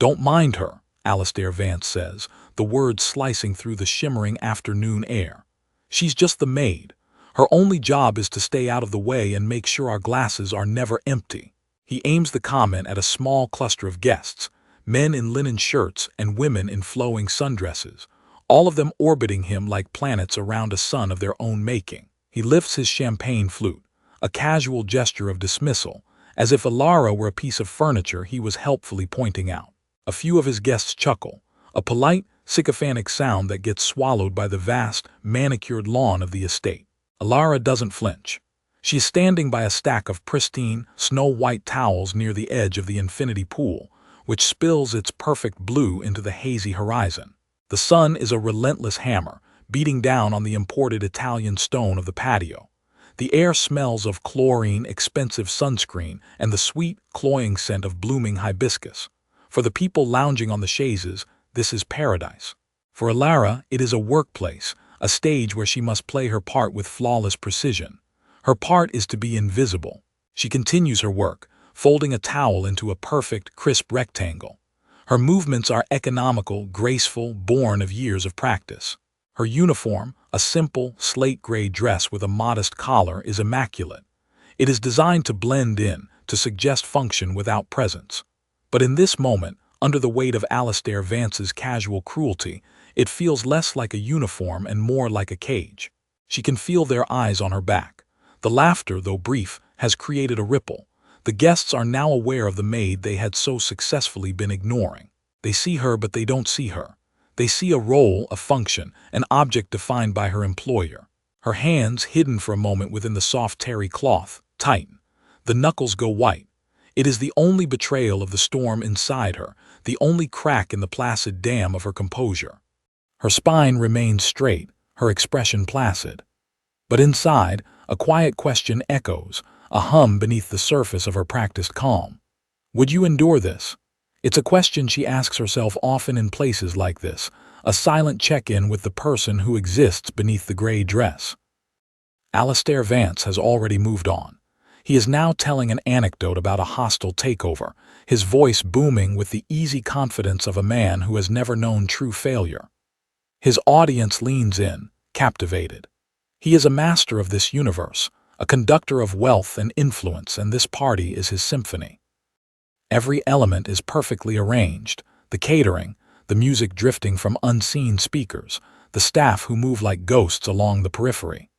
"Don't mind her," Alastair Vance says, the words slicing through the shimmering afternoon air. "She's just the maid. Her only job is to stay out of the way and make sure our glasses are never empty." He aims the comment at a small cluster of guests, men in linen shirts and women in flowing sundresses, all of them orbiting him like planets around a sun of their own making. He lifts his champagne flute, a casual gesture of dismissal, as if Alara were a piece of furniture he was helpfully pointing out. A few of his guests chuckle, a polite, sycophantic sound that gets swallowed by the vast, manicured lawn of the estate. Alara doesn't flinch. She is standing by a stack of pristine, snow-white towels near the edge of the infinity pool, which spills its perfect blue into the hazy horizon. The sun is a relentless hammer, beating down on the imported Italian stone of the patio. The air smells of chlorine, expensive sunscreen, and the sweet, cloying scent of blooming hibiscus. For the people lounging on the chaises, this is paradise. For Alara, it is a workplace, a stage where she must play her part with flawless precision. Her part is to be invisible. She continues her work, folding a towel into a perfect, crisp rectangle. Her movements are economical, graceful, born of years of practice. Her uniform, a simple, slate-gray dress with a modest collar, is immaculate. It is designed to blend in, to suggest function without presence. But in this moment, under the weight of Alastair Vance's casual cruelty, it feels less like a uniform and more like a cage. She can feel their eyes on her back. The laughter, though brief, has created a ripple. The guests are now aware of the maid they had so successfully been ignoring. They see her, but they don't see her. They see a role, a function, an object defined by her employer. Her hands, hidden for a moment within the soft terry cloth, tighten. The knuckles go white. It is the only betrayal of the storm inside her, the only crack in the placid dam of her composure. Her spine remains straight, her expression placid. But inside, a quiet question echoes, a hum beneath the surface of her practiced calm. Would you endure this? It's a question she asks herself often in places like this, a silent check-in with the person who exists beneath the gray dress. Alastair Vance has already moved on. He is now telling an anecdote about a hostile takeover, his voice booming with the easy confidence of a man who has never known true failure. His audience leans in, captivated. He is a master of this universe, a conductor of wealth and influence, and this party is his symphony. Every element is perfectly arranged, the catering, the music drifting from unseen speakers, the staff who move like ghosts along the periphery.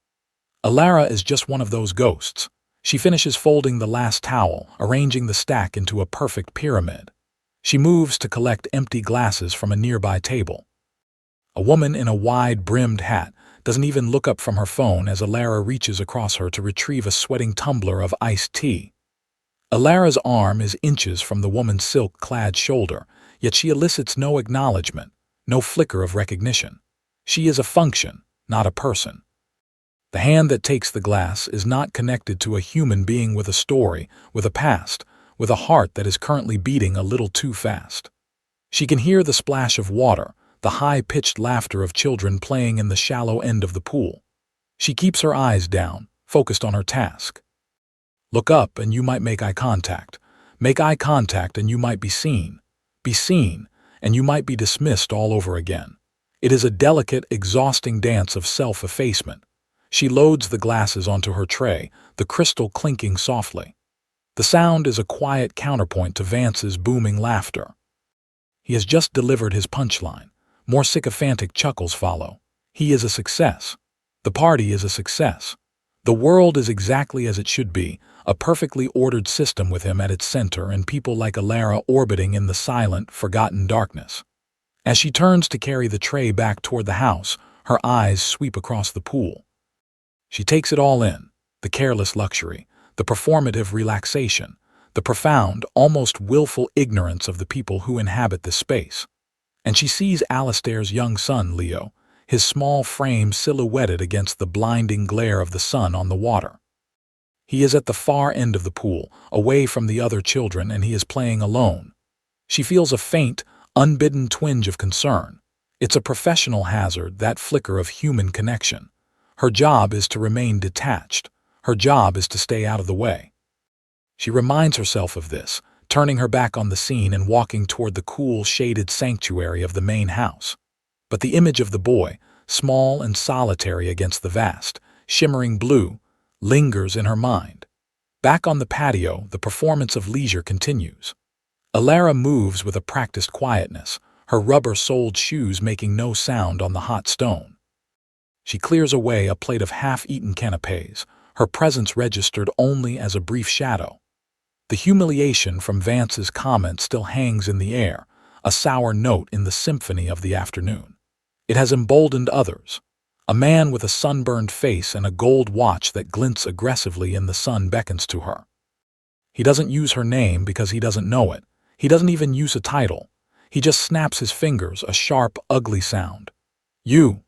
Alara is just one of those ghosts. She finishes folding the last towel, arranging the stack into a perfect pyramid. She moves to collect empty glasses from a nearby table. A woman in a wide-brimmed hat doesn't even look up from her phone as Alara reaches across her to retrieve a sweating tumbler of iced tea. Alara's arm is inches from the woman's silk-clad shoulder, yet she elicits no acknowledgement, no flicker of recognition. She is a function, not a person. The hand that takes the glass is not connected to a human being with a story, with a past, with a heart that is currently beating a little too fast. She can hear the splash of water, the high-pitched laughter of children playing in the shallow end of the pool. She keeps her eyes down, focused on her task. Look up and you might make eye contact. Make eye contact and you might be seen. Be seen, and you might be dismissed all over again. It is a delicate, exhausting dance of self-effacement. She loads the glasses onto her tray, the crystal clinking softly. The sound is a quiet counterpoint to Vance's booming laughter. He has just delivered his punchline. More sycophantic chuckles follow. He is a success. The party is a success. The world is exactly as it should be, a perfectly ordered system with him at its center and people like Alara orbiting in the silent, forgotten darkness. As she turns to carry the tray back toward the house, her eyes sweep across the pool. She takes it all in, the careless luxury, the performative relaxation, the profound, almost willful ignorance of the people who inhabit this space. And she sees Alastair's young son, Leo, his small frame silhouetted against the blinding glare of the sun on the water. He is at the far end of the pool, away from the other children, and he is playing alone. She feels a faint, unbidden twinge of concern. It's a professional hazard, that flicker of human connection. Her job is to remain detached. Her job is to stay out of the way. She reminds herself of this, turning her back on the scene and walking toward the cool, shaded sanctuary of the main house. But the image of the boy, small and solitary against the vast, shimmering blue, lingers in her mind. Back on the patio, the performance of leisure continues. Alara moves with a practiced quietness, her rubber-soled shoes making no sound on the hot stone. She clears away a plate of half-eaten canapés, her presence registered only as a brief shadow. The humiliation from Vance's comment still hangs in the air, a sour note in the symphony of the afternoon. It has emboldened others. A man with a sunburned face and a gold watch that glints aggressively in the sun beckons to her. He doesn't use her name because he doesn't know it. He doesn't even use a title. He just snaps his fingers, a sharp, ugly sound. "You.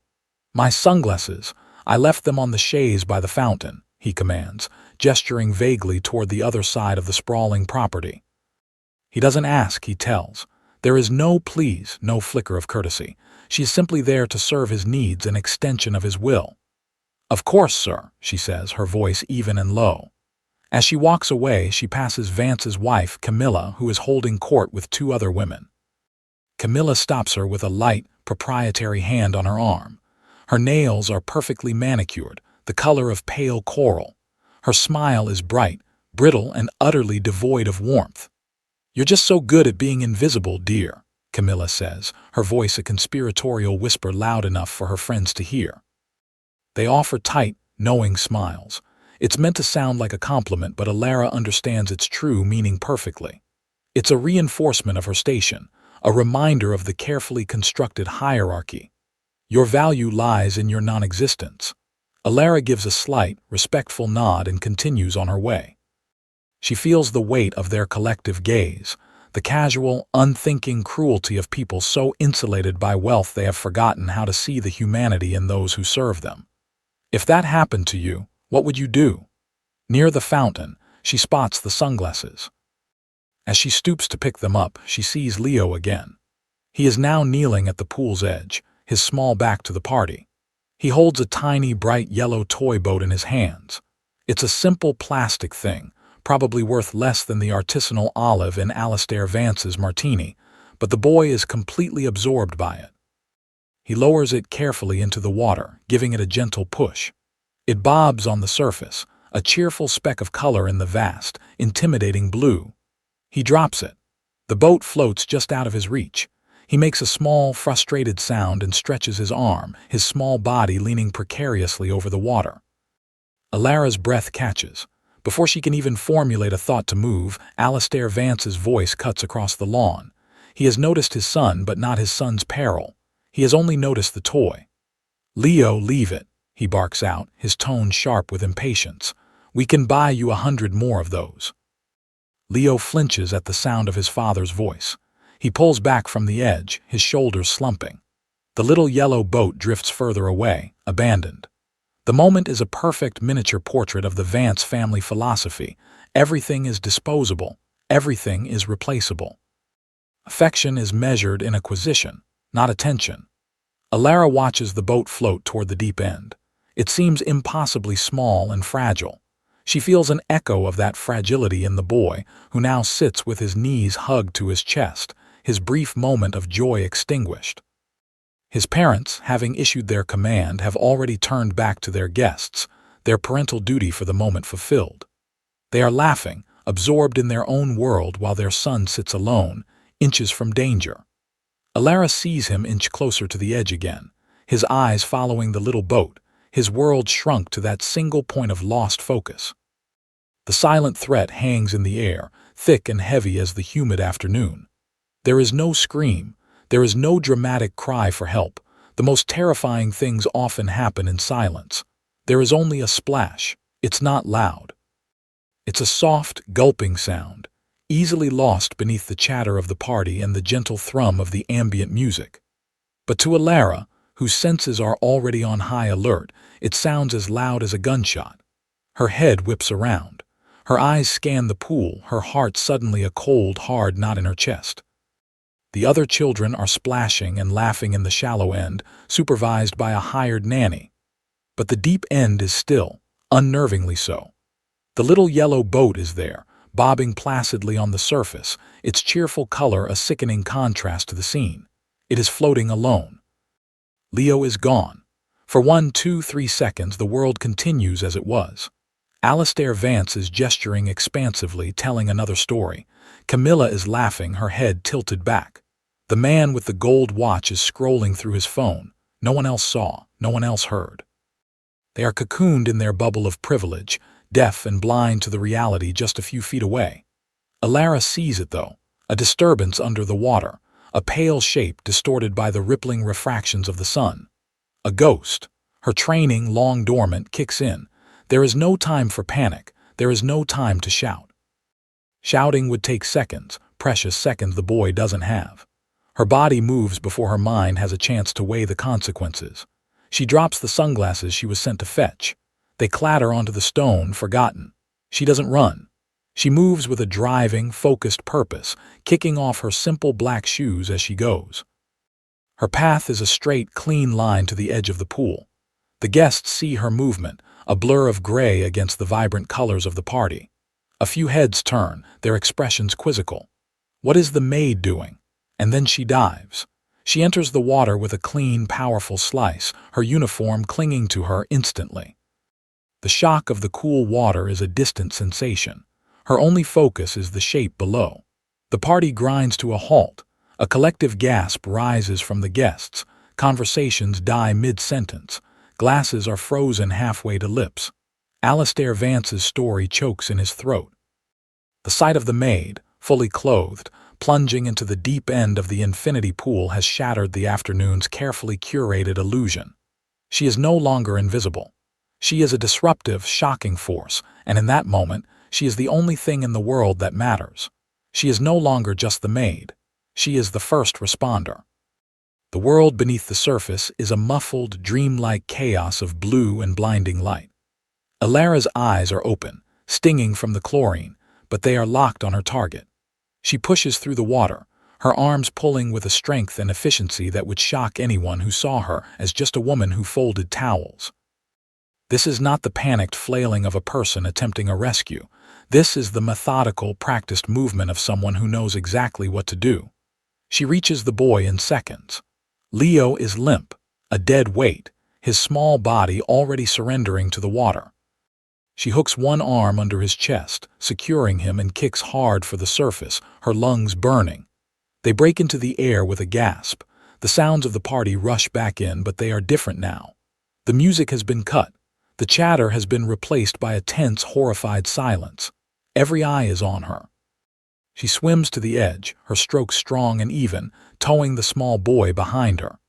My sunglasses. I left them on the chaise by the fountain," he commands, gesturing vaguely toward the other side of the sprawling property. He doesn't ask, he tells. There is no please, no flicker of courtesy. She is simply there to serve his needs, an extension of his will. "Of course, sir," she says, her voice even and low. As she walks away, she passes Vance's wife, Camilla, who is holding court with two other women. Camilla stops her with a light, proprietary hand on her arm. Her nails are perfectly manicured, the color of pale coral. Her smile is bright, brittle, and utterly devoid of warmth. "You're just so good at being invisible, dear," Camilla says, her voice a conspiratorial whisper loud enough for her friends to hear. They offer tight, knowing smiles. It's meant to sound like a compliment, but Alara understands its true meaning perfectly. It's a reinforcement of her station, a reminder of the carefully constructed hierarchy. Your value lies in your non-existence. Alara gives a slight, respectful nod and continues on her way. She feels the weight of their collective gaze, the casual, unthinking cruelty of people so insulated by wealth they have forgotten how to see the humanity in those who serve them. If that happened to you, what would you do? Near the fountain, she spots the sunglasses. As she stoops to pick them up, she sees Leo again. He is now kneeling at the pool's edge, his small back to the party. He holds a tiny, bright yellow toy boat in his hands. It's a simple plastic thing, probably worth less than the artisanal olive in Alistair Vance's martini, but the boy is completely absorbed by it. He lowers it carefully into the water, giving it a gentle push. It bobs on the surface, a cheerful speck of color in the vast, intimidating blue. He drops it. The boat floats just out of his reach. He makes a small, frustrated sound and stretches his arm, his small body leaning precariously over the water. Alara's breath catches. Before she can even formulate a thought to move, Alistair Vance's voice cuts across the lawn. He has noticed his son, but not his son's peril. He has only noticed the toy. "Leo, leave it," he barks out, his tone sharp with impatience. "We can buy you 100 more of those." Leo flinches at the sound of his father's voice. He pulls back from the edge, his shoulders slumping. The little yellow boat drifts further away, abandoned. The moment is a perfect miniature portrait of the Vance family philosophy. Everything is disposable. Everything is replaceable. Affection is measured in acquisition, not attention. Alara watches the boat float toward the deep end. It seems impossibly small and fragile. She feels an echo of that fragility in the boy, who now sits with his knees hugged to his chest, his brief moment of joy extinguished. His parents, having issued their command, have already turned back to their guests, their parental duty for the moment fulfilled. They are laughing, absorbed in their own world while their son sits alone, inches from danger. Alara sees him inch closer to the edge again, his eyes following the little boat, his world shrunk to that single point of lost focus. The silent threat hangs in the air, thick and heavy as the humid afternoon. There is no scream. There is no dramatic cry for help. The most terrifying things often happen in silence. There is only a splash. It's not loud. It's a soft, gulping sound, easily lost beneath the chatter of the party and the gentle thrum of the ambient music. But to Alara, whose senses are already on high alert, it sounds as loud as a gunshot. Her head whips around. Her eyes scan the pool, her heart suddenly a cold, hard knot in her chest. The other children are splashing and laughing in the shallow end, supervised by a hired nanny. But the deep end is still, unnervingly so. The little yellow boat is there, bobbing placidly on the surface, its cheerful color a sickening contrast to the scene. It is floating alone. Leo is gone. For 1, 2, 3 seconds, the world continues as it was. Alastair Vance is gesturing expansively, telling another story. Camilla is laughing, her head tilted back. The man with the gold watch is scrolling through his phone. No one else saw, no one else heard. They are cocooned in their bubble of privilege, deaf and blind to the reality just a few feet away. Alara sees it, though, a disturbance under the water, a pale shape distorted by the rippling refractions of the sun. A ghost. Her training, long dormant, kicks in. There is no time for panic. There is no time to shout. Shouting would take seconds, precious seconds the boy doesn't have. Her body moves before her mind has a chance to weigh the consequences. She drops the sunglasses she was sent to fetch. They clatter onto the stone, forgotten. She doesn't run. She moves with a driving, focused purpose, kicking off her simple black shoes as she goes. Her path is a straight, clean line to the edge of the pool. The guests see her movement, a blur of gray against the vibrant colors of the party. A few heads turn, their expressions quizzical. What is the maid doing? And then she dives. She enters the water with a clean, powerful slice, her uniform clinging to her instantly. The shock of the cool water is a distant sensation. Her only focus is the shape below. The party grinds to a halt. A collective gasp rises from the guests. Conversations die mid-sentence. Glasses are frozen halfway to lips. Alastair Vance's story chokes in his throat. The sight of the maid, fully clothed, plunging into the deep end of the infinity pool has shattered the afternoon's carefully curated illusion. She is no longer invisible. She is a disruptive, shocking force, and in that moment, she is the only thing in the world that matters. She is no longer just the maid. She is the first responder. The world beneath the surface is a muffled, dreamlike chaos of blue and blinding light. Alara's eyes are open, stinging from the chlorine, but they are locked on her target. She pushes through the water, her arms pulling with a strength and efficiency that would shock anyone who saw her as just a woman who folded towels. This is not the panicked flailing of a person attempting a rescue. This is the methodical, practiced movement of someone who knows exactly what to do. She reaches the boy in seconds. Leo is limp, a dead weight, his small body already surrendering to the water. She hooks one arm under his chest, securing him, and kicks hard for the surface, her lungs burning. They break into the air with a gasp. The sounds of the party rush back in, but they are different now. The music has been cut. The chatter has been replaced by a tense, horrified silence. Every eye is on her. She swims to the edge, her strokes strong and even, towing the small boy behind her.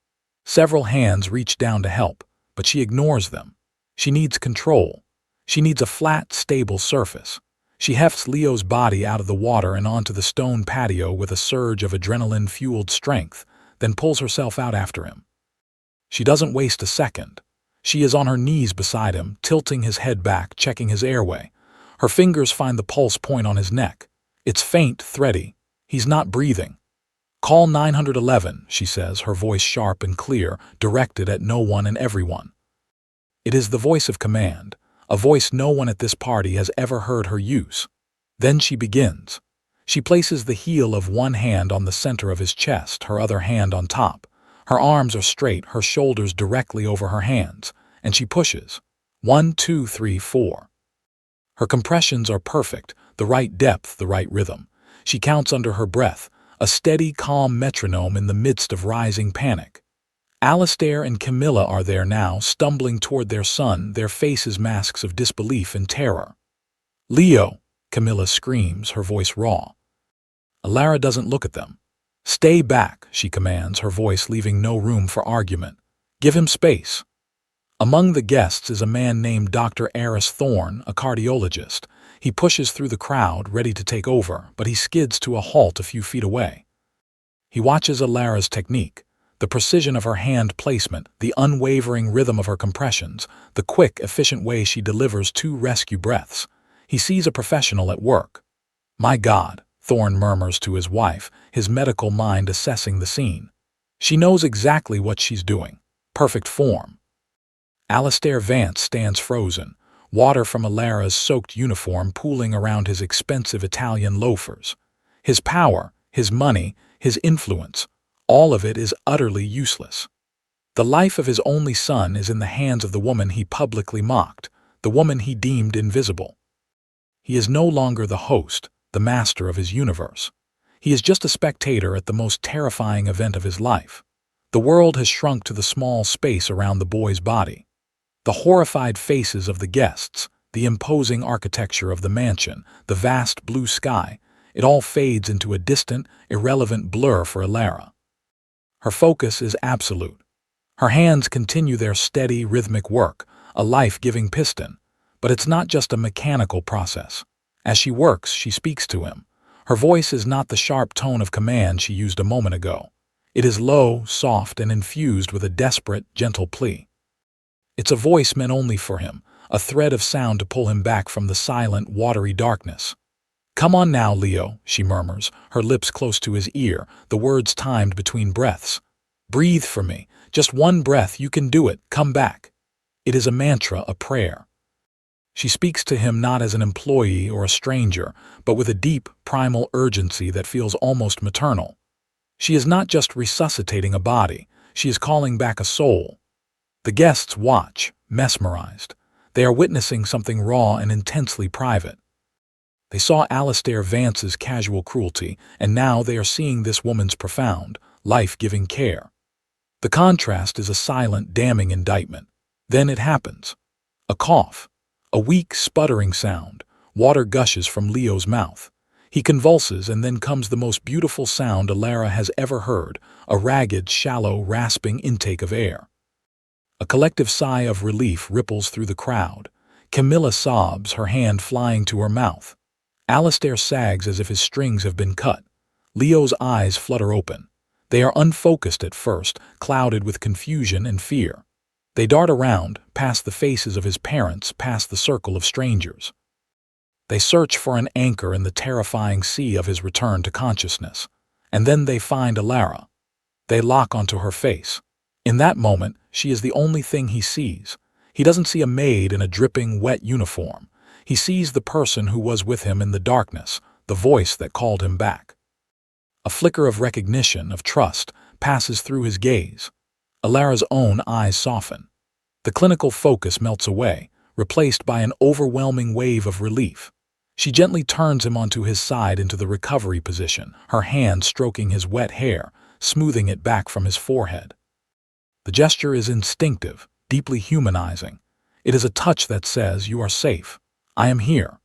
Several hands reach down to help, but she ignores them. She needs control. She needs a flat, stable surface. She hefts Leo's body out of the water and onto the stone patio with a surge of adrenaline-fueled strength, then pulls herself out after him. She doesn't waste a second. She is on her knees beside him, tilting his head back, checking his airway. Her fingers find the pulse point on his neck. It's faint, thready. He's not breathing. "Call 911, she says, her voice sharp and clear, directed at no one and everyone. It is the voice of command, a voice no one at this party has ever heard her use. Then she begins. She places the heel of one hand on the center of his chest, her other hand on top. Her arms are straight, her shoulders directly over her hands, and she pushes. 1, 2, 3, 4. Her compressions are perfect, the right depth, the right rhythm. She counts under her breath, a steady, calm metronome in the midst of rising panic. Alastair and Camilla are there now, stumbling toward their son, their faces masks of disbelief and terror. "Leo!" Camilla screams, her voice raw. Alara doesn't look at them. "Stay back," she commands, her voice leaving no room for argument. "Give him space." Among the guests is a man named Dr. Eris Thorne, a cardiologist. He pushes through the crowd, ready to take over, but he skids to a halt a few feet away. He watches Alara's technique, the precision of her hand placement, the unwavering rhythm of her compressions, the quick, efficient way she delivers 2 rescue breaths. He sees a professional at work. "My God," Thorne murmurs to his wife, his medical mind assessing the scene. She knows exactly what she's doing. Perfect form. Alastair Vance stands frozen, water from Alara's soaked uniform pooling around his expensive Italian loafers. His power, his money, his influence, all of it is utterly useless. The life of his only son is in the hands of the woman he publicly mocked, the woman he deemed invisible. He is no longer the host, the master of his universe. He is just a spectator at the most terrifying event of his life. The world has shrunk to the small space around the boy's body. The horrified faces of the guests, the imposing architecture of the mansion, the vast blue sky, it all fades into a distant, irrelevant blur for Alara. Her focus is absolute. Her hands continue their steady, rhythmic work, a life-giving piston. But it's not just a mechanical process. As she works, she speaks to him. Her voice is not the sharp tone of command she used a moment ago. It is low, soft, and infused with a desperate, gentle plea. It's a voice meant only for him, a thread of sound to pull him back from the silent, watery darkness. "Come on now, Leo," she murmurs, her lips close to his ear, the words timed between breaths. "Breathe for me. Just one breath, you can do it. Come back." It is a mantra, a prayer. She speaks to him not as an employee or a stranger, but with a deep, primal urgency that feels almost maternal. She is not just resuscitating a body, she is calling back a soul. The guests watch, mesmerized. They are witnessing something raw and intensely private. They saw Alistair Vance's casual cruelty, and now they are seeing this woman's profound, life-giving care. The contrast is a silent, damning indictment. Then it happens. A cough. A weak, sputtering sound. Water gushes from Leo's mouth. He convulses, and then comes the most beautiful sound Alara has ever heard, a ragged, shallow, rasping intake of air. A collective sigh of relief ripples through the crowd. Camilla sobs, her hand flying to her mouth. Alistair sags as if his strings have been cut. Leo's eyes flutter open. They are unfocused at first, clouded with confusion and fear. They dart around, past the faces of his parents, past the circle of strangers. They search for an anchor in the terrifying sea of his return to consciousness. And then they find Alara. They lock onto her face. In that moment, she is the only thing he sees. He doesn't see a maid in a dripping, wet uniform. He sees the person who was with him in the darkness, the voice that called him back. A flicker of recognition, of trust, passes through his gaze. Alara's own eyes soften. The clinical focus melts away, replaced by an overwhelming wave of relief. She gently turns him onto his side into the recovery position, her hand stroking his wet hair, smoothing it back from his forehead. The gesture is instinctive, deeply humanizing. It is a touch that says, "You are safe. I am here."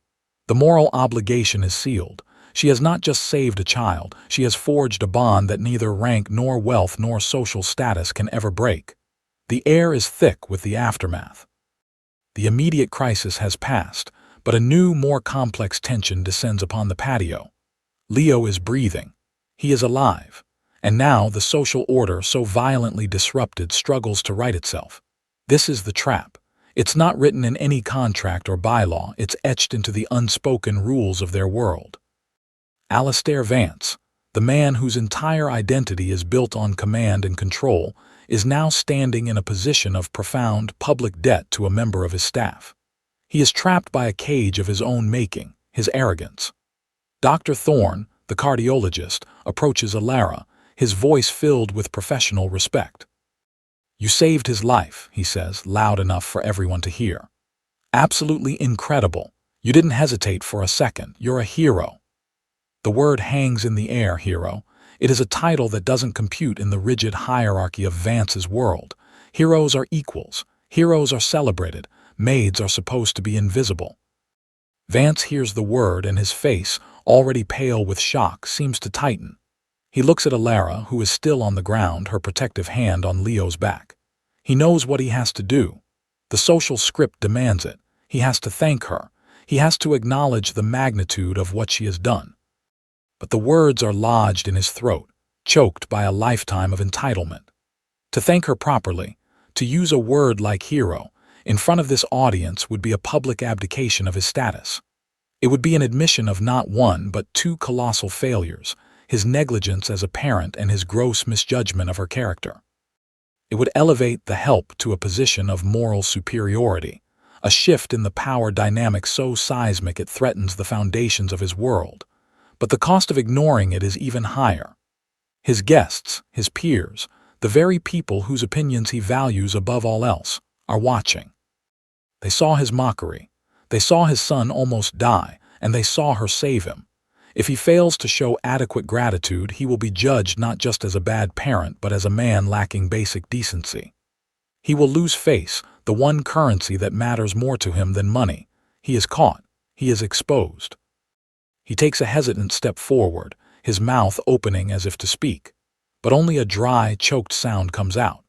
The moral obligation is sealed. She has not just saved a child, she has forged a bond that neither rank nor wealth nor social status can ever break. The air is thick with the aftermath. The immediate crisis has passed, but a new, more complex tension descends upon the patio. Leo is breathing. He is alive. And now the social order, so violently disrupted, struggles to right itself. This is the trap. It's not written in any contract or bylaw, it's etched into the unspoken rules of their world. Alistair Vance, the man whose entire identity is built on command and control, is now standing in a position of profound public debt to a member of his staff. He is trapped by a cage of his own making, his arrogance. Dr. Thorne, the cardiologist, approaches Alara, his voice filled with professional respect. "You saved his life," he says, loud enough for everyone to hear. "Absolutely incredible. You didn't hesitate for a second. You're a hero." The word hangs in the air, hero. It is a title that doesn't compute in the rigid hierarchy of Vance's world. Heroes are equals. Heroes are celebrated. Maids are supposed to be invisible. Vance hears the word, and his face, already pale with shock, seems to tighten. He looks at Alara, who is still on the ground, her protective hand on Leo's back. He knows what he has to do. The social script demands it. He has to thank her. He has to acknowledge the magnitude of what she has done. But the words are lodged in his throat, choked by a lifetime of entitlement. To thank her properly, to use a word like hero, in front of this audience would be a public abdication of his status. It would be an admission of not one but two colossal failures, his negligence as a parent and his gross misjudgment of her character. It would elevate the help to a position of moral superiority, a shift in the power dynamic so seismic it threatens the foundations of his world. But the cost of ignoring it is even higher. His guests, his peers, the very people whose opinions he values above all else, are watching. They saw his mockery. They saw his son almost die, and they saw her save him. If he fails to show adequate gratitude, he will be judged not just as a bad parent, but as a man lacking basic decency. He will lose face, the one currency that matters more to him than money. He is caught. He is exposed. He takes a hesitant step forward, his mouth opening as if to speak. But only a dry, choked sound comes out.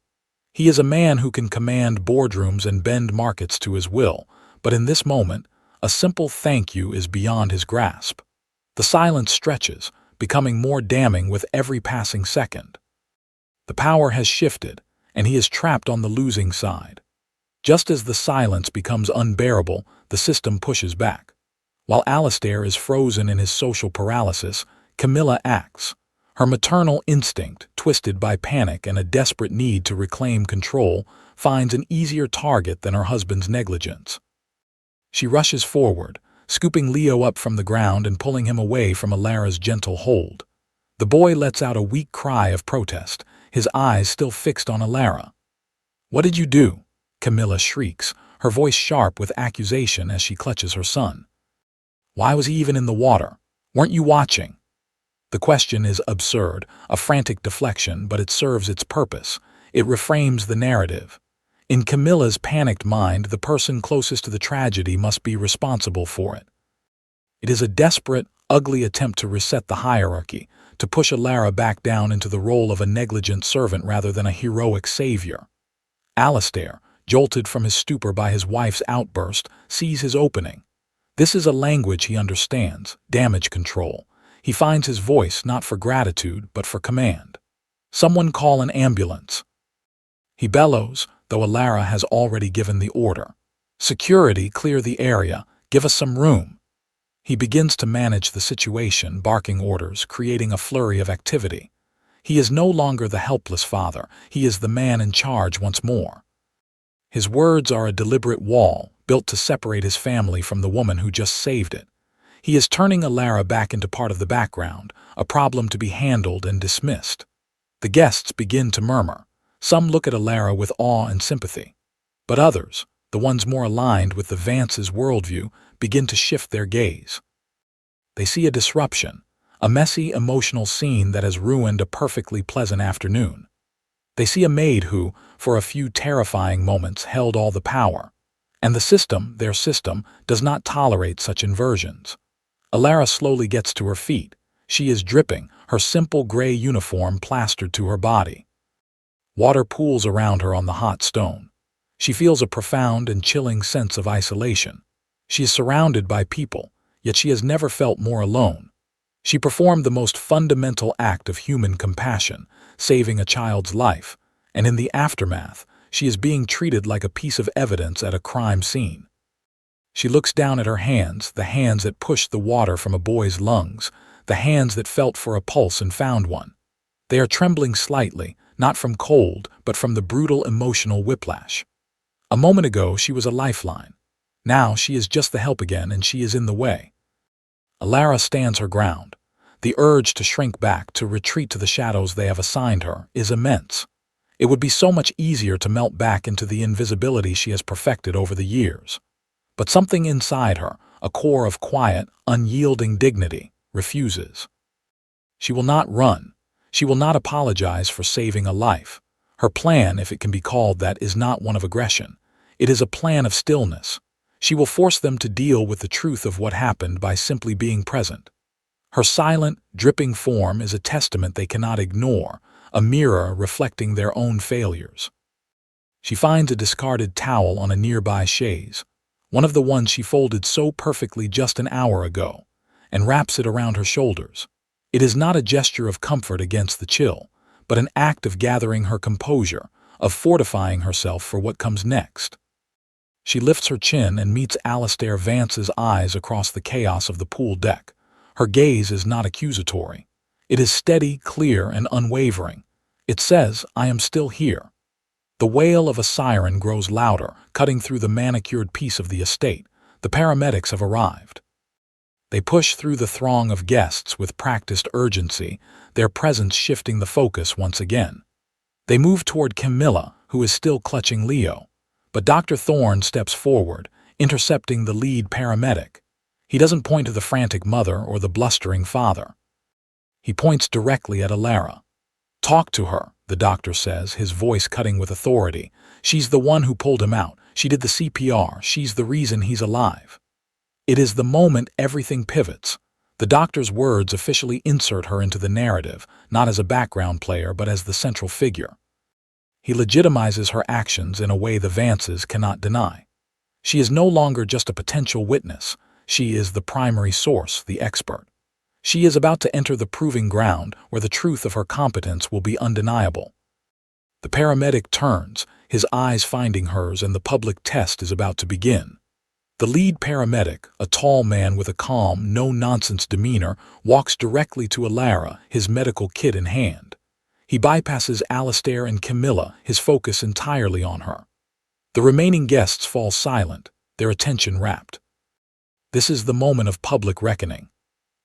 He is a man who can command boardrooms and bend markets to his will, but in this moment, a simple thank you is beyond his grasp. The silence stretches, becoming more damning with every passing second. The power has shifted, and he is trapped on the losing side. Just as the silence becomes unbearable, the system pushes back. While Alistair is frozen in his social paralysis, Camilla acts. Her maternal instinct, twisted by panic and a desperate need to reclaim control, finds an easier target than her husband's negligence. She rushes forward, scooping Leo up from the ground and pulling him away from Alara's gentle hold. The boy lets out a weak cry of protest, his eyes still fixed on Alara. "What did you do?" Camilla shrieks, her voice sharp with accusation as she clutches her son. "Why was he even in the water? Weren't you watching?" The question is absurd, a frantic deflection, but it serves its purpose. It reframes the narrative. In Camilla's panicked mind, the person closest to the tragedy must be responsible for it. It is a desperate, ugly attempt to reset the hierarchy, to push Alara back down into the role of a negligent servant rather than a heroic savior. Alistair, jolted from his stupor by his wife's outburst, sees his opening. This is a language he understands, damage control. He finds his voice not for gratitude, but for command. "Someone call an ambulance." He bellows, though Alara has already given the order. "Security, clear the area. Give us some room." He begins to manage the situation, barking orders, creating a flurry of activity. He is no longer the helpless father. He is the man in charge once more. His words are a deliberate wall, built to separate his family from the woman who just saved it. He is turning Alara back into part of the background, a problem to be handled and dismissed. The guests begin to murmur. Some look at Alara with awe and sympathy. But others, the ones more aligned with the Vance's worldview, begin to shift their gaze. They see a disruption, a messy, emotional scene that has ruined a perfectly pleasant afternoon. They see a maid who, for a few terrifying moments, held all the power. And the system, their system, does not tolerate such inversions. Alara slowly gets to her feet. She is dripping, her simple gray uniform plastered to her body. Water pools around her on the hot stone. She feels a profound and chilling sense of isolation. She is surrounded by people, yet she has never felt more alone. She performed the most fundamental act of human compassion, saving a child's life, and in the aftermath, she is being treated like a piece of evidence at a crime scene. She looks down at her hands, the hands that pushed the water from a boy's lungs, the hands that felt for a pulse and found one. They are trembling slightly, not from cold, but from the brutal emotional whiplash. A moment ago, she was a lifeline. Now she is just the help again, and she is in the way. Alara stands her ground. The urge to shrink back, to retreat to the shadows they have assigned her, is immense. It would be so much easier to melt back into the invisibility she has perfected over the years. But something inside her, a core of quiet, unyielding dignity, refuses. She will not run. She will not apologize for saving a life. Her plan, if it can be called that, is not one of aggression. It is a plan of stillness. She will force them to deal with the truth of what happened by simply being present. Her silent, dripping form is a testament they cannot ignore, a mirror reflecting their own failures. She finds a discarded towel on a nearby chaise, one of the ones she folded so perfectly just an hour ago, and wraps it around her shoulders. It is not a gesture of comfort against the chill, but an act of gathering her composure, of fortifying herself for what comes next. She lifts her chin and meets Alistair Vance's eyes across the chaos of the pool deck. Her gaze is not accusatory. It is steady, clear, and unwavering. It says, "I am still here." The wail of a siren grows louder, cutting through the manicured peace of the estate. The paramedics have arrived. They push through the throng of guests with practiced urgency, their presence shifting the focus once again. They move toward Camilla, who is still clutching Leo. But Dr. Thorne steps forward, intercepting the lead paramedic. He doesn't point to the frantic mother or the blustering father. He points directly at Alara. "Talk to her," the doctor says, his voice cutting with authority. "She's the one who pulled him out. She did the CPR. She's the reason he's alive." It is the moment everything pivots. The doctor's words officially insert her into the narrative, not as a background player but as the central figure. He legitimizes her actions in a way the Vances cannot deny. She is no longer just a potential witness. She is the primary source, the expert. She is about to enter the proving ground where the truth of her competence will be undeniable. The paramedic turns, his eyes finding hers, and the public test is about to begin. The lead paramedic, a tall man with a calm, no-nonsense demeanor, walks directly to Alara, his medical kit in hand. He bypasses Alistair and Camilla, his focus entirely on her. The remaining guests fall silent, their attention rapt. This is the moment of public reckoning.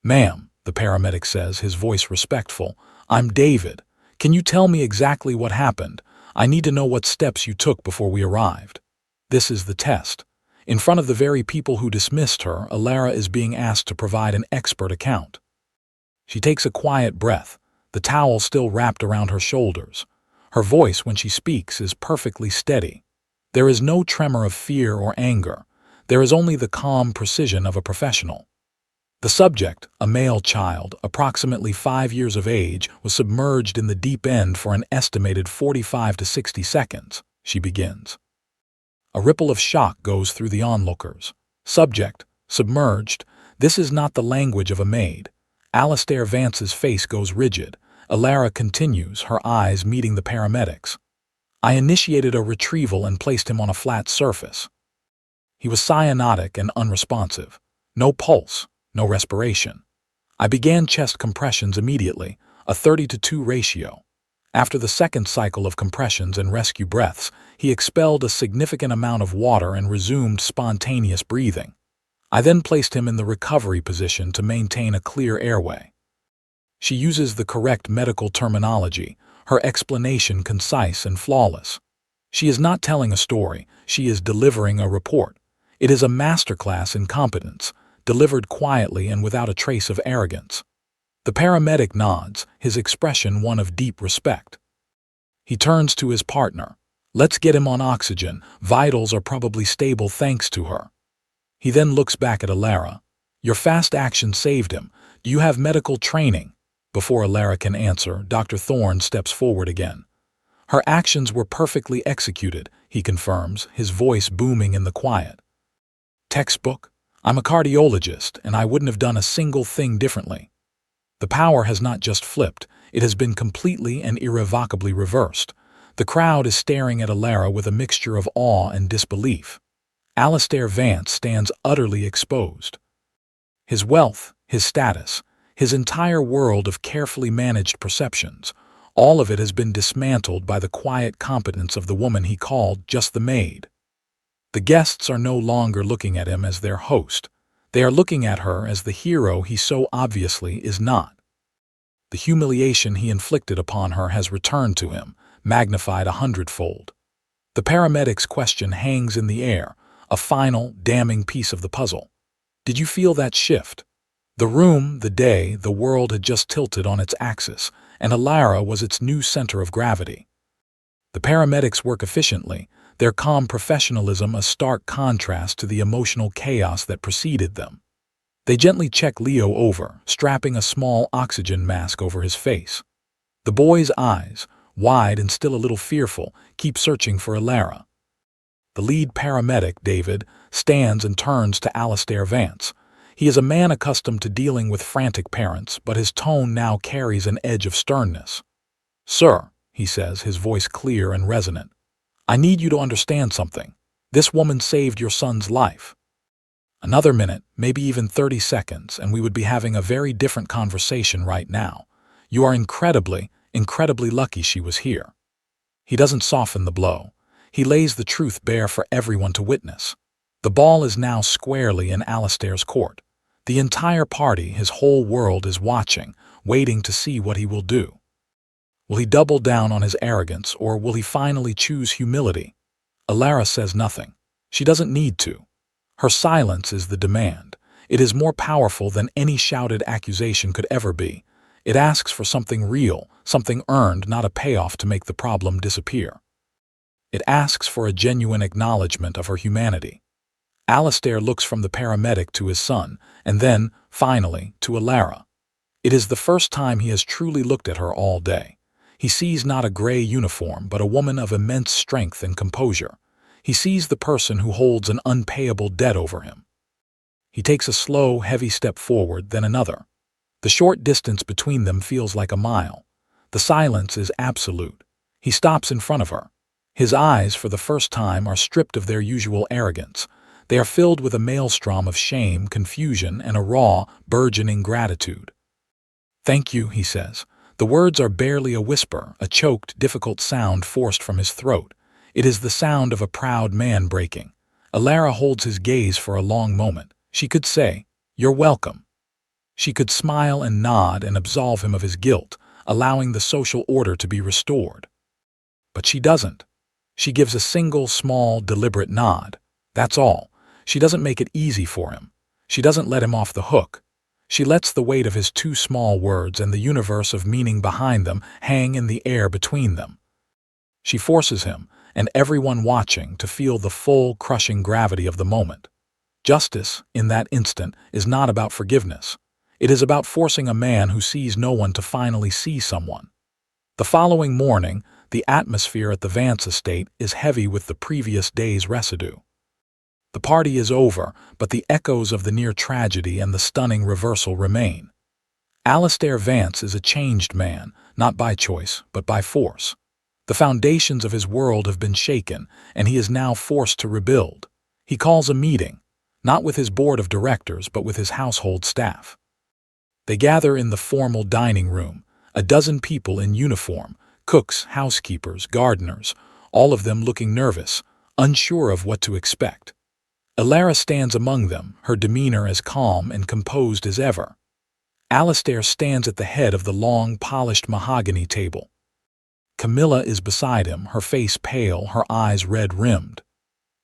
"Ma'am," the paramedic says, his voice respectful, "I'm David. Can you tell me exactly what happened? I need to know what steps you took before we arrived." This is the test. In front of the very people who dismissed her, Alara is being asked to provide an expert account. She takes a quiet breath, the towel still wrapped around her shoulders. Her voice, when she speaks, is perfectly steady. There is no tremor of fear or anger. There is only the calm precision of a professional. The subject, a male child, approximately 5 years of age, was submerged in the deep end for an estimated 45 to 60 seconds, she begins. A ripple of shock goes through the onlookers. Subject, submerged. This is not the language of a maid. Alistair Vance's face goes rigid. Alara continues, her eyes meeting the paramedics. "I initiated a retrieval and placed him on a flat surface. He was cyanotic and unresponsive. No pulse, no respiration. I began chest compressions immediately, a 30-to-2 ratio. After the second cycle of compressions and rescue breaths, he expelled a significant amount of water and resumed spontaneous breathing. I then placed him in the recovery position to maintain a clear airway." She uses the correct medical terminology, her explanation concise and flawless. She is not telling a story, she is delivering a report. It is a masterclass in competence, delivered quietly and without a trace of arrogance. The paramedic nods, his expression one of deep respect. He turns to his partner. "Let's get him on oxygen. Vitals are probably stable thanks to her." He then looks back at Alara. "Your fast action saved him. Do you have medical training?" Before Alara can answer, Dr. Thorne steps forward again. "Her actions were perfectly executed," he confirms, his voice booming in the quiet. "Textbook? I'm a cardiologist, and I wouldn't have done a single thing differently." The power has not just flipped, it has been completely and irrevocably reversed. The crowd is staring at Alara with a mixture of awe and disbelief. Alistair Vance stands utterly exposed. His wealth, his status, his entire world of carefully managed perceptions, all of it has been dismantled by the quiet competence of the woman he called just the maid. The guests are no longer looking at him as their host. They are looking at her as the hero he so obviously is not. The humiliation he inflicted upon her has returned to him, magnified 100-fold. The paramedic's question hangs in the air, a final, damning piece of the puzzle. Did you feel that shift? The room, the day, the world had just tilted on its axis, and Alara was its new center of gravity. The paramedics work efficiently, their calm professionalism a stark contrast to the emotional chaos that preceded them. They gently check Leo over, strapping a small oxygen mask over his face. The boy's eyes, wide and still a little fearful, keep searching for Alara. The lead paramedic, David, stands and turns to Alistair Vance. He is a man accustomed to dealing with frantic parents, but his tone now carries an edge of sternness. "Sir," he says, his voice clear and resonant, "I need you to understand something. This woman saved your son's life. Another minute, maybe even 30 seconds, and we would be having a very different conversation right now. You are incredibly lucky she was here." He doesn't soften the blow. He lays the truth bare for everyone to witness. The ball is now squarely in Alistair's court. The entire party, his whole world, is watching, waiting to see what he will do. Will he double down on his arrogance, or will he finally choose humility? Alara says nothing. She doesn't need to. Her silence is the demand. It is more powerful than any shouted accusation could ever be. It asks for something real, something earned, not a payoff to make the problem disappear. It asks for a genuine acknowledgement of her humanity. Alistair looks from the paramedic to his son, and then, finally, to Alara. It is the first time he has truly looked at her all day. He sees not a gray uniform, but a woman of immense strength and composure. He sees the person who holds an unpayable debt over him. He takes a slow, heavy step forward, then another. The short distance between them feels like a mile. The silence is absolute. He stops in front of her. His eyes, for the first time, are stripped of their usual arrogance. They are filled with a maelstrom of shame, confusion, and a raw, burgeoning gratitude. "Thank you," he says. The words are barely a whisper, a choked, difficult sound forced from his throat. It is the sound of a proud man breaking. Alara holds his gaze for a long moment. She could say, "You're welcome." She could smile and nod and absolve him of his guilt, allowing the social order to be restored. But she doesn't. She gives a single, small, deliberate nod. That's all. She doesn't make it easy for him. She doesn't let him off the hook. She lets the weight of his two small words and the universe of meaning behind them hang in the air between them. She forces him, and everyone watching, to feel the full, crushing gravity of the moment. Justice, in that instant, is not about forgiveness. It is about forcing a man who sees no one to finally see someone. The following morning, the atmosphere at the Vance estate is heavy with the previous day's residue. The party is over, but the echoes of the near tragedy and the stunning reversal remain. Alistair Vance is a changed man, not by choice, but by force. The foundations of his world have been shaken, and he is now forced to rebuild. He calls a meeting, not with his board of directors, but with his household staff. They gather in the formal dining room, a dozen people in uniform, cooks, housekeepers, gardeners, all of them looking nervous, unsure of what to expect. Alara stands among them, her demeanor as calm and composed as ever. Alistair stands at the head of the long, polished mahogany table. Camilla is beside him, her face pale, her eyes red-rimmed.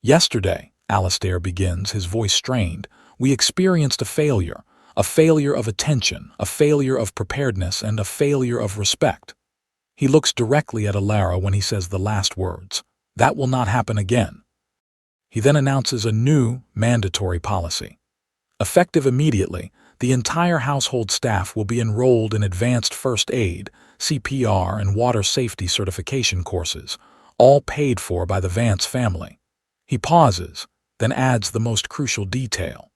"Yesterday," Alistair begins, his voice strained, "we experienced a failure of attention, a failure of preparedness, and a failure of respect." He looks directly at Alara when he says the last words. "That will not happen again." He then announces a new, mandatory policy. Effective immediately, the entire household staff will be enrolled in advanced first aid, CPR, and water safety certification courses, all paid for by the Vance family. He pauses, then adds the most crucial detail.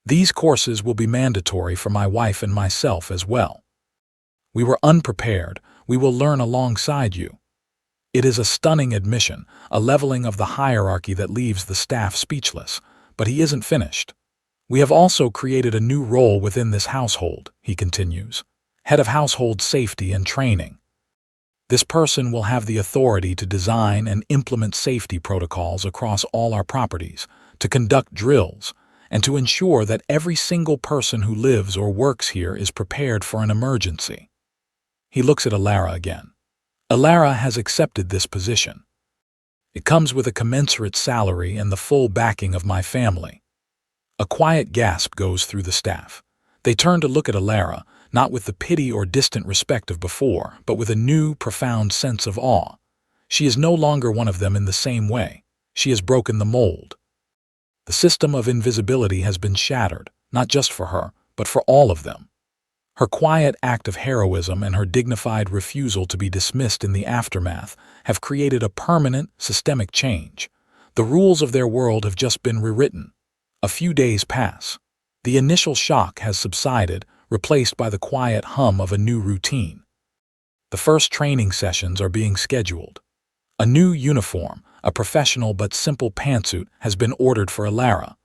"These courses will be mandatory for my wife and myself as well. We were unprepared. We will learn alongside you." It is a stunning admission, a leveling of the hierarchy that leaves the staff speechless. But he isn't finished. "We have also created a new role within this household," he continues, "Head of Household Safety and Training. This person will have the authority to design and implement safety protocols across all our properties, to conduct drills, and to ensure that every single person who lives or works here is prepared for an emergency." He looks at Alara again. Alara has accepted this position. "It comes with a commensurate salary and the full backing of my family." A quiet gasp goes through the staff. They turn to look at Alara, not with the pity or distant respect of before, but with a new, profound sense of awe. She is no longer one of them in the same way. She has broken the mold. The system of invisibility has been shattered, not just for her, but for all of them. Her quiet act of heroism and her dignified refusal to be dismissed in the aftermath have created a permanent, systemic change. The rules of their world have just been rewritten. A few days pass. The initial shock has subsided, replaced by the quiet hum of a new routine. The first training sessions are being scheduled. A new uniform, a professional but simple pantsuit, has been ordered for Alara.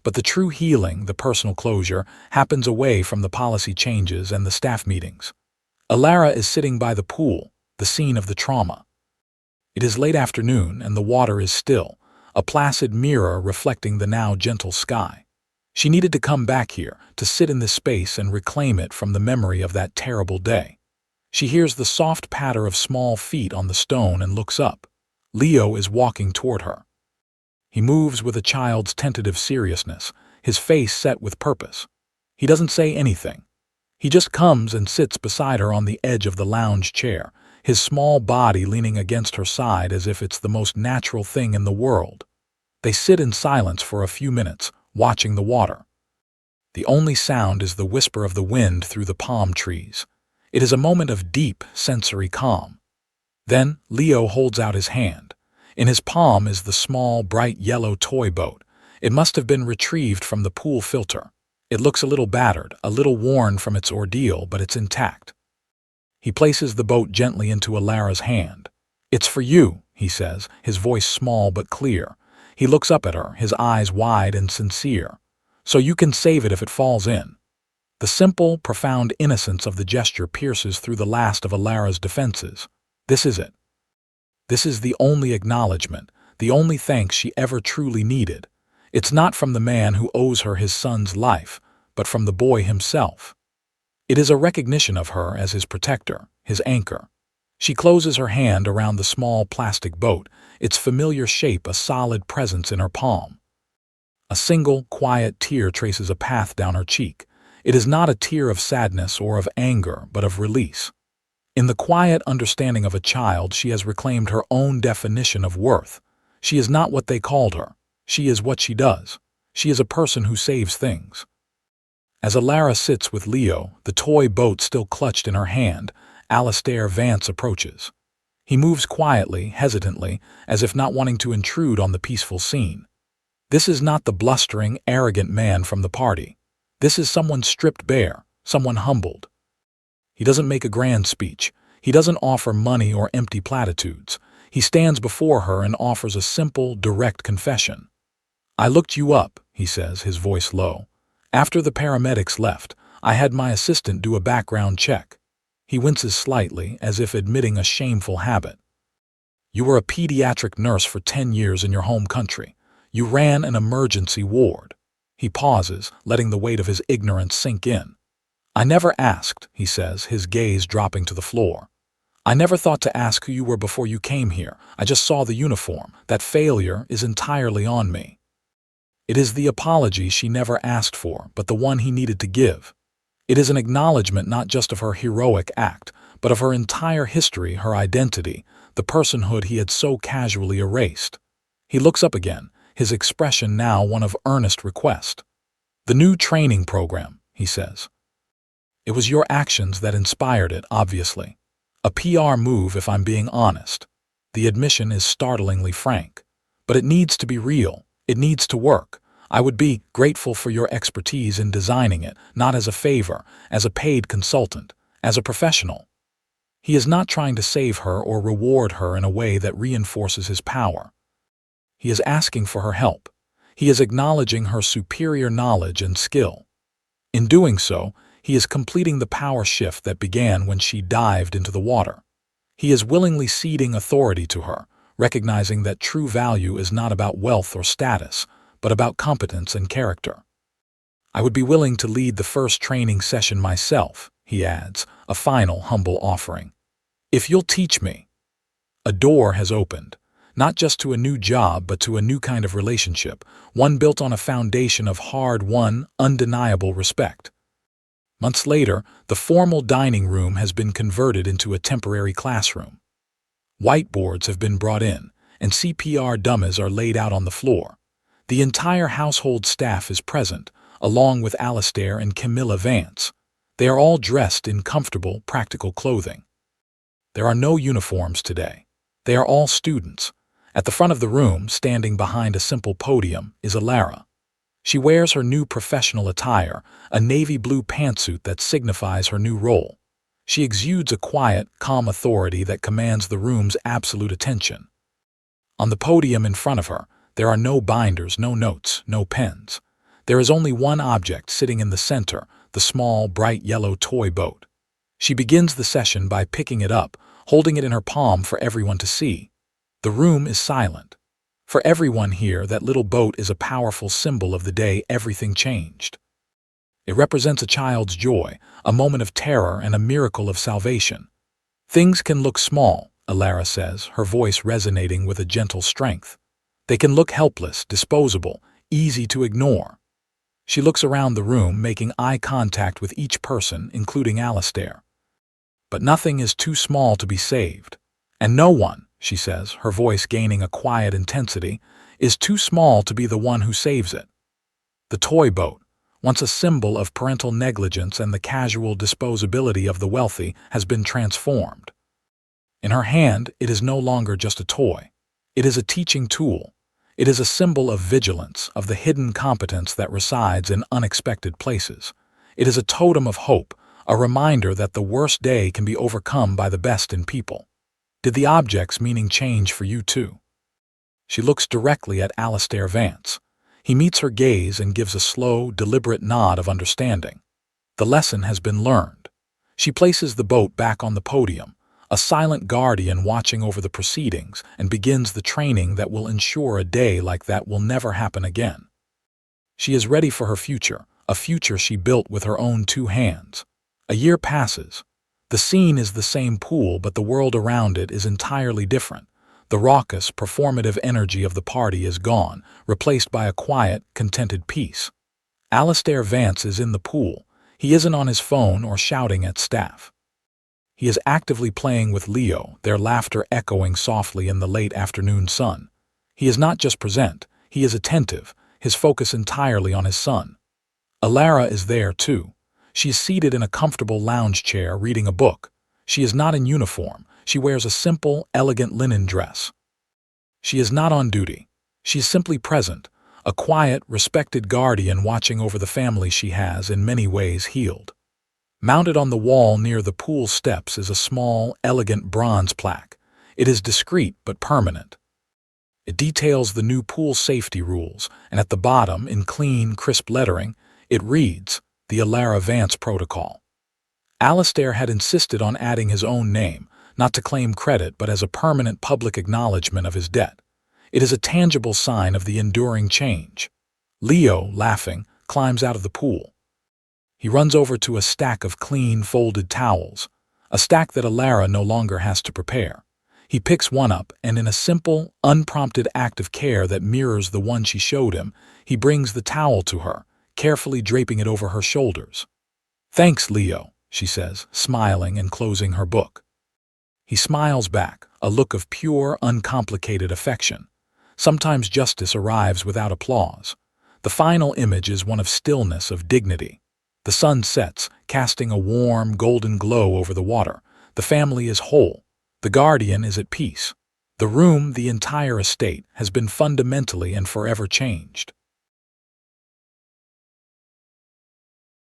But the true healing, the personal closure, happens away from the policy changes and the staff meetings. Alara is sitting by the pool, the scene of the trauma. It is late afternoon and the water is still, a placid mirror reflecting the now gentle sky. She needed to come back here, to sit in this space and reclaim it from the memory of that terrible day. She hears the soft patter of small feet on the stone and looks up. Leo is walking toward her. He moves with a child's tentative seriousness, his face set with purpose. He doesn't say anything. He just comes and sits beside her on the edge of the lounge chair, his small body leaning against her side as if it's the most natural thing in the world. They sit in silence for a few minutes, watching the water. The only sound is the whisper of the wind through the palm trees. It is a moment of deep, sensory calm. Then Leo holds out his hand. In his palm is the small, bright yellow toy boat. It must have been retrieved from the pool filter. It looks a little battered, a little worn from its ordeal, but it's intact. He places the boat gently into Alara's hand. "It's for you," he says, his voice small but clear. He looks up at her, his eyes wide and sincere. "So you can save it if it falls in." The simple, profound innocence of the gesture pierces through the last of Alara's defenses. This is it. This is the only acknowledgement, the only thanks she ever truly needed. It's not from the man who owes her his son's life, but from the boy himself. It is a recognition of her as his protector, his anchor. She closes her hand around the small plastic boat, its familiar shape a solid presence in her palm. A single, quiet tear traces a path down her cheek. It is not a tear of sadness or of anger, but of release. In the quiet understanding of a child, she has reclaimed her own definition of worth. She is not what they called her. She is what she does. She is a person who saves things. As Alara sits with Leo, the toy boat still clutched in her hand, Alastair Vance approaches. He moves quietly, hesitantly, as if not wanting to intrude on the peaceful scene. This is not the blustering, arrogant man from the party. This is someone stripped bare, someone humbled. He doesn't make a grand speech. He doesn't offer money or empty platitudes. He stands before her and offers a simple, direct confession. "I looked you up," he says, his voice low. "After the paramedics left, I had my assistant do a background check." He winces slightly, as if admitting a shameful habit. "You were a pediatric nurse for 10 years in your home country. You ran an emergency ward." He pauses, letting the weight of his ignorance sink in. "I never asked," he says, his gaze dropping to the floor. "I never thought to ask who you were before you came here. I just saw the uniform. That failure is entirely on me." It is the apology she never asked for, but the one he needed to give. It is an acknowledgement not just of her heroic act, but of her entire history, her identity, the personhood he had so casually erased. He looks up again, his expression now one of earnest request. "The new training program," he says. "It was your actions that inspired it, obviously. A PR move, if I'm being honest. The admission is startlingly frank. But it needs to be real. It needs to work. I would be grateful for your expertise in designing it, not as a favor, as a paid consultant, as a professional." He is not trying to save her or reward her in a way that reinforces his power. He is asking for her help. He is acknowledging her superior knowledge and skill. In doing so, he is completing the power shift that began when she dived into the water. He is willingly ceding authority to her, recognizing that true value is not about wealth or status, but about competence and character. "I would be willing to lead the first training session myself," he adds, a final humble offering. "If you'll teach me." A door has opened, not just to a new job, but to a new kind of relationship, one built on a foundation of hard-won, undeniable respect. Months later, the formal dining room has been converted into a temporary classroom. Whiteboards have been brought in, and CPR dummies are laid out on the floor. The entire household staff is present, along with Alastair and Camilla Vance. They are all dressed in comfortable, practical clothing. There are no uniforms today. They are all students. At the front of the room, standing behind a simple podium, is Alara. She wears her new professional attire, a navy blue pantsuit that signifies her new role. She exudes a quiet, calm authority that commands the room's absolute attention. On the podium in front of her, there are no binders, no notes, no pens. There is only one object sitting in the center, the small, bright yellow toy boat. She begins the session by picking it up, holding it in her palm for everyone to see. The room is silent. For everyone here, that little boat is a powerful symbol of the day everything changed. It represents a child's joy, a moment of terror, and a miracle of salvation. Things can look small, Alara says, her voice resonating with a gentle strength. They can look helpless, disposable, easy to ignore. She looks around the room, making eye contact with each person, including Alistair. But nothing is too small to be saved. And no one, she says, her voice gaining a quiet intensity, is too small to be the one who saves it. The toy boat, once a symbol of parental negligence and the casual disposability of the wealthy, has been transformed. In her hand, it is no longer just a toy. It is a teaching tool. It is a symbol of vigilance, of the hidden competence that resides in unexpected places. It is a totem of hope, a reminder that the worst day can be overcome by the best in people. Did the object's meaning change for you too? She looks directly at Alistair Vance. He meets her gaze and gives a slow, deliberate nod of understanding. The lesson has been learned. She places the boat back on the podium, a silent guardian watching over the proceedings, and begins the training that will ensure a day like that will never happen again. She is ready for her future, a future she built with her own 2 hands. A year passes. The scene is the same pool, but the world around it is entirely different. The raucous, performative energy of the party is gone, replaced by a quiet, contented peace. Alistair Vance is in the pool. He isn't on his phone or shouting at staff. He is actively playing with Leo, their laughter echoing softly in the late afternoon sun. He is not just present, he is attentive, his focus entirely on his son. Alara is there too. She is seated in a comfortable lounge chair reading a book. She is not in uniform. She wears a simple, elegant linen dress. She is not on duty. She is simply present, a quiet, respected guardian watching over the family she has, in many ways, healed. Mounted on the wall near the pool steps is a small, elegant bronze plaque. It is discreet but permanent. It details the new pool safety rules, and at the bottom, in clean, crisp lettering, it reads, "The Alara Vance Protocol." Alistair had insisted on adding his own name, not to claim credit but as a permanent public acknowledgement of his debt. It is a tangible sign of the enduring change. Leo, laughing, climbs out of the pool. He runs over to a stack of clean, folded towels, a stack that Alara no longer has to prepare. He picks one up, and in a simple, unprompted act of care that mirrors the one she showed him, he brings the towel to her, carefully draping it over her shoulders. "Thanks, Leo," she says, smiling and closing her book. He smiles back, a look of pure, uncomplicated affection. Sometimes justice arrives without applause. The final image is one of stillness, of dignity. The sun sets, casting a warm, golden glow over the water. The family is whole. The guardian is at peace. The room, the entire estate, has been fundamentally and forever changed.